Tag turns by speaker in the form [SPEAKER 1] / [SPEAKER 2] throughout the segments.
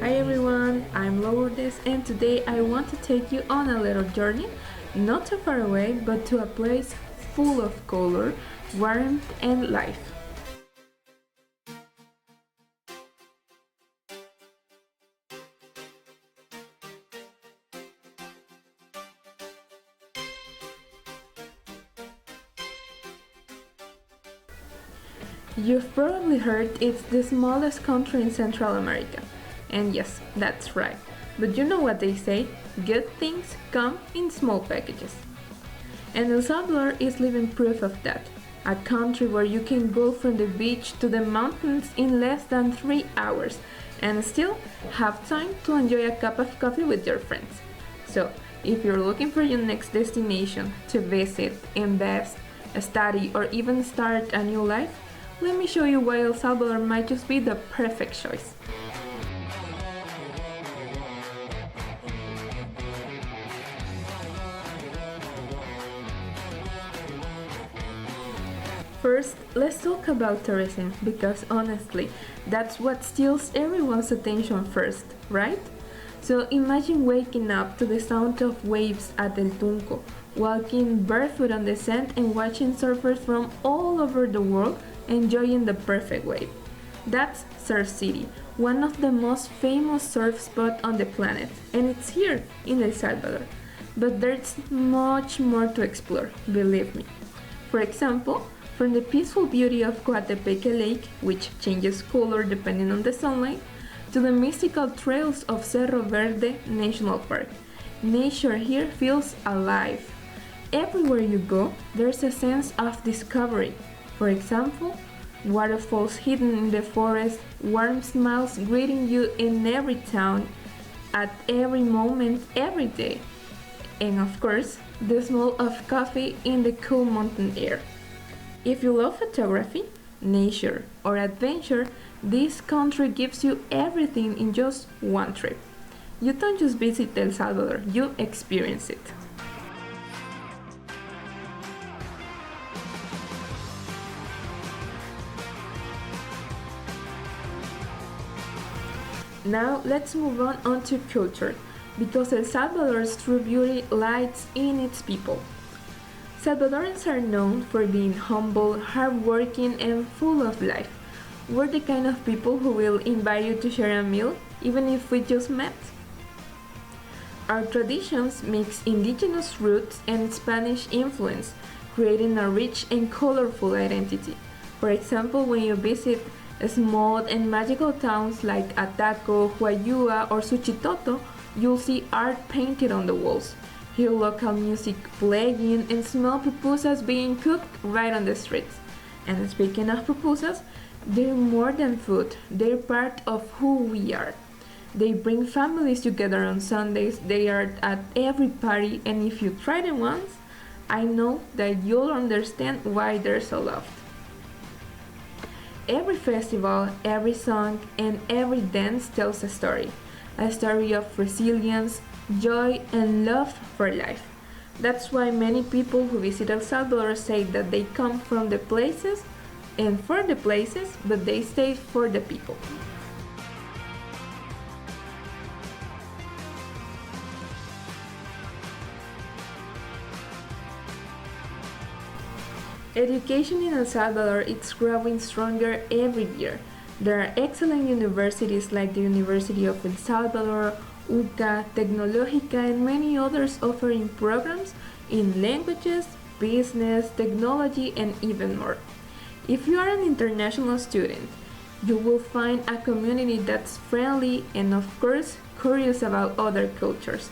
[SPEAKER 1] Hi everyone, I'm Lourdes and today I want to take you on a little journey, not too far away, but to a place full of color, warmth and life. You've probably heard it's the smallest country in Central America. And yes, that's right. But you know what they say? Good things come in small packages. And El Salvador is living proof of that. A country where you can go from the beach to the mountains in less than 3 hours and still have time to enjoy a cup of coffee with your friends. So, if you're looking for your next destination to visit, invest, study, or even start a new life, let me show you why El Salvador might just be the perfect choice. First, let's talk about tourism because honestly, that's what steals everyone's attention first, right? So imagine waking up to the sound of waves at El Tunco, walking barefoot on the sand and watching surfers from all over the world enjoying the perfect wave. That's Surf City, one of the most famous surf spots on the planet, and it's here in El Salvador. But there's much more to explore, believe me. For example, from the peaceful beauty of Coatepeque Lake, which changes color depending on the sunlight, to the mystical trails of Cerro Verde National Park, nature here feels alive. Everywhere you go, there's a sense of discovery. For example, waterfalls hidden in the forest, warm smiles greeting you in every town, at every moment, every day. And of course, the smell of coffee in the cool mountain air. If you love photography, nature, or adventure, this country gives you everything in just one trip. You don't just visit El Salvador, you experience it. Now let's move on to culture, because El Salvador's true beauty lies in its people. Salvadorans are known for being humble, hardworking, and full of life. We're the kind of people who will invite you to share a meal, even if we just met. Our traditions mix indigenous roots and Spanish influence, creating a rich and colorful identity. For example, when you visit small and magical towns like Ataco, Huayua, or Suchitoto, you'll see art painted on the walls, hear local music playing, and smell pupusas being cooked right on the streets. And speaking of pupusas, they're more than food, they're part of who we are. They bring families together on Sundays, they are at every party, and if you try them once, I know that you'll understand why they're so loved. Every festival, every song, and every dance tells a story of resilience, joy, and love for life. That's why many people who visit El Salvador say that they come from the places and for the places, but they stay for the people. Education in El Salvador is growing stronger every year. There are excellent universities like the University of El Salvador, UCA, Tecnológica, and many others offering programs in languages, business, technology, and even more. If you are an international student, you will find a community that's friendly and, of course, curious about other cultures.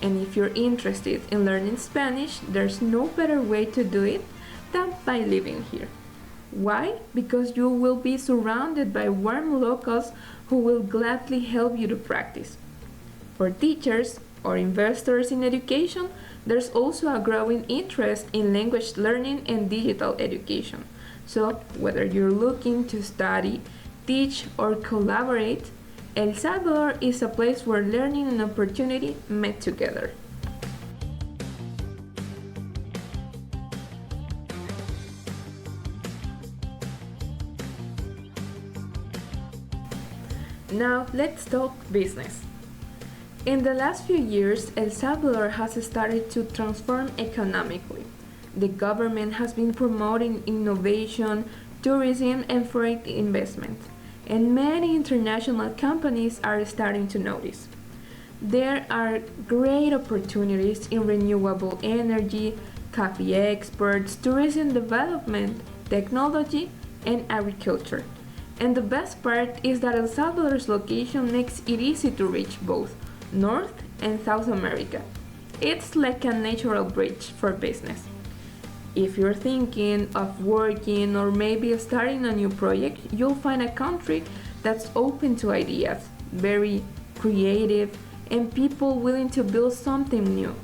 [SPEAKER 1] And if you're interested in learning Spanish, there's no better way to do it than by living here. Why? Because you will be surrounded by warm locals who will gladly help you to practice. For teachers or investors in education, there's also a growing interest in language learning and digital education. So, whether you're looking to study, teach, or collaborate, El Salvador is a place where learning and opportunity met together. Now let's talk business. In the last few years, El Salvador has started to transform economically. The government has been promoting innovation, tourism, and foreign investment, and many international companies are starting to notice. There are great opportunities in renewable energy, coffee exports, tourism development, technology, and agriculture. And the best part is that El Salvador's location makes it easy to reach both North and South America. It's like a natural bridge for business. If you're thinking of working or maybe starting a new project, you'll find a country that's open to ideas, very creative, and people willing to build something new.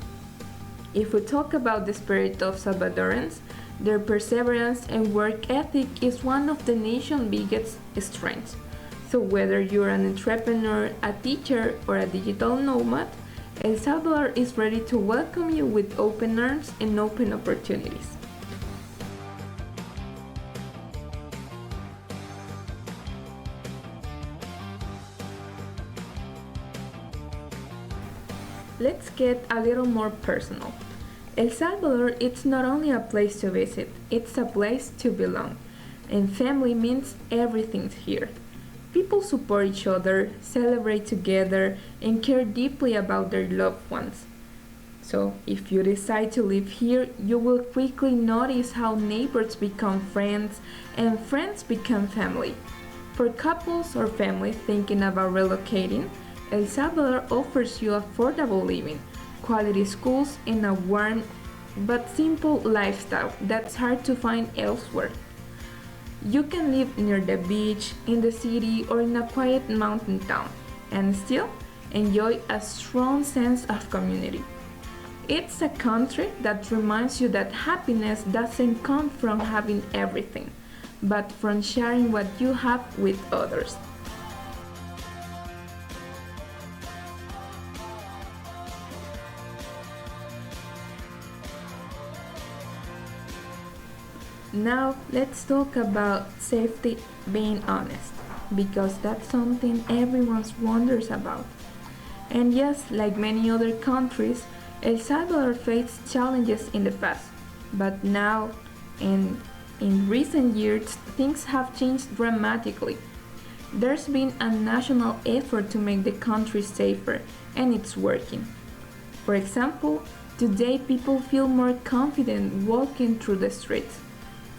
[SPEAKER 1] If we talk about the spirit of Salvadorans, their perseverance and work ethic is one of the nation's biggest strengths. So whether you're an entrepreneur, a teacher, or a digital nomad, El Salvador is ready to welcome you with open arms and open opportunities. Let's get a little more personal. El Salvador it's not only a place to visit, it's a place to belong. And family means everything here. People support each other, celebrate together, and care deeply about their loved ones. So, if you decide to live here, you will quickly notice how neighbors become friends and friends become family. For couples or families thinking about relocating, El Salvador offers you affordable living, quality schools, and a warm but simple lifestyle that's hard to find elsewhere. You can live near the beach, in the city, or in a quiet mountain town, and still enjoy a strong sense of community. It's a country that reminds you that happiness doesn't come from having everything, but from sharing what you have with others. Now let's talk about safety, being honest, because that's something everyone wonders about. And yes, like many other countries, El Salvador faced challenges in the past, but now and in recent years things have changed dramatically. There's been a national effort to make the country safer, and it's working. For example, today people feel more confident walking through the streets.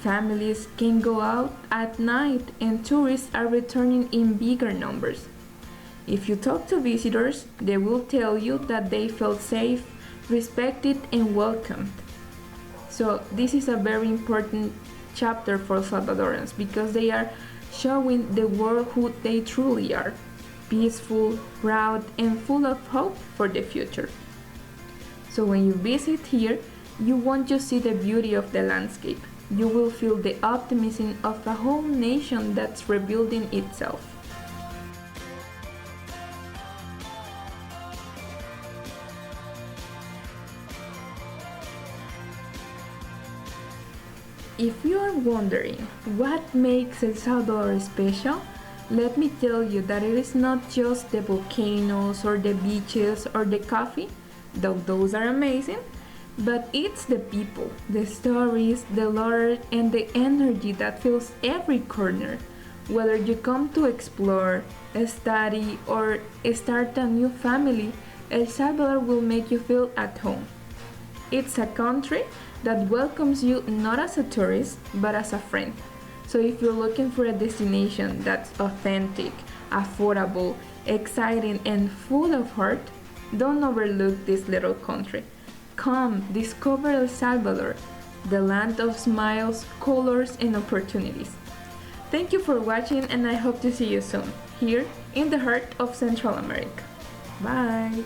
[SPEAKER 1] Families can go out at night and tourists are returning in bigger numbers. If you talk to visitors, they will tell you that they felt safe, respected, and welcomed. So this is a very important chapter for Salvadorans because they are showing the world who they truly are, peaceful, proud, and full of hope for the future. So when you visit here, you won't just see the beauty of the landscape. You will feel the optimism of a whole nation that's rebuilding itself. If you are wondering what makes El Salvador special, let me tell you that it is not just the volcanoes or the beaches or the coffee, though those are amazing, but it's the people, the stories, the lore, and the energy that fills every corner. Whether you come to explore, study, or start a new family, El Salvador will make you feel at home. It's a country that welcomes you not as a tourist, but as a friend. So if you're looking for a destination that's authentic, affordable, exciting, and full of heart, don't overlook this little country. Come, discover El Salvador, the land of smiles, colors, and opportunities. Thank you for watching, and I hope to see you soon, here in the heart of Central America. Bye!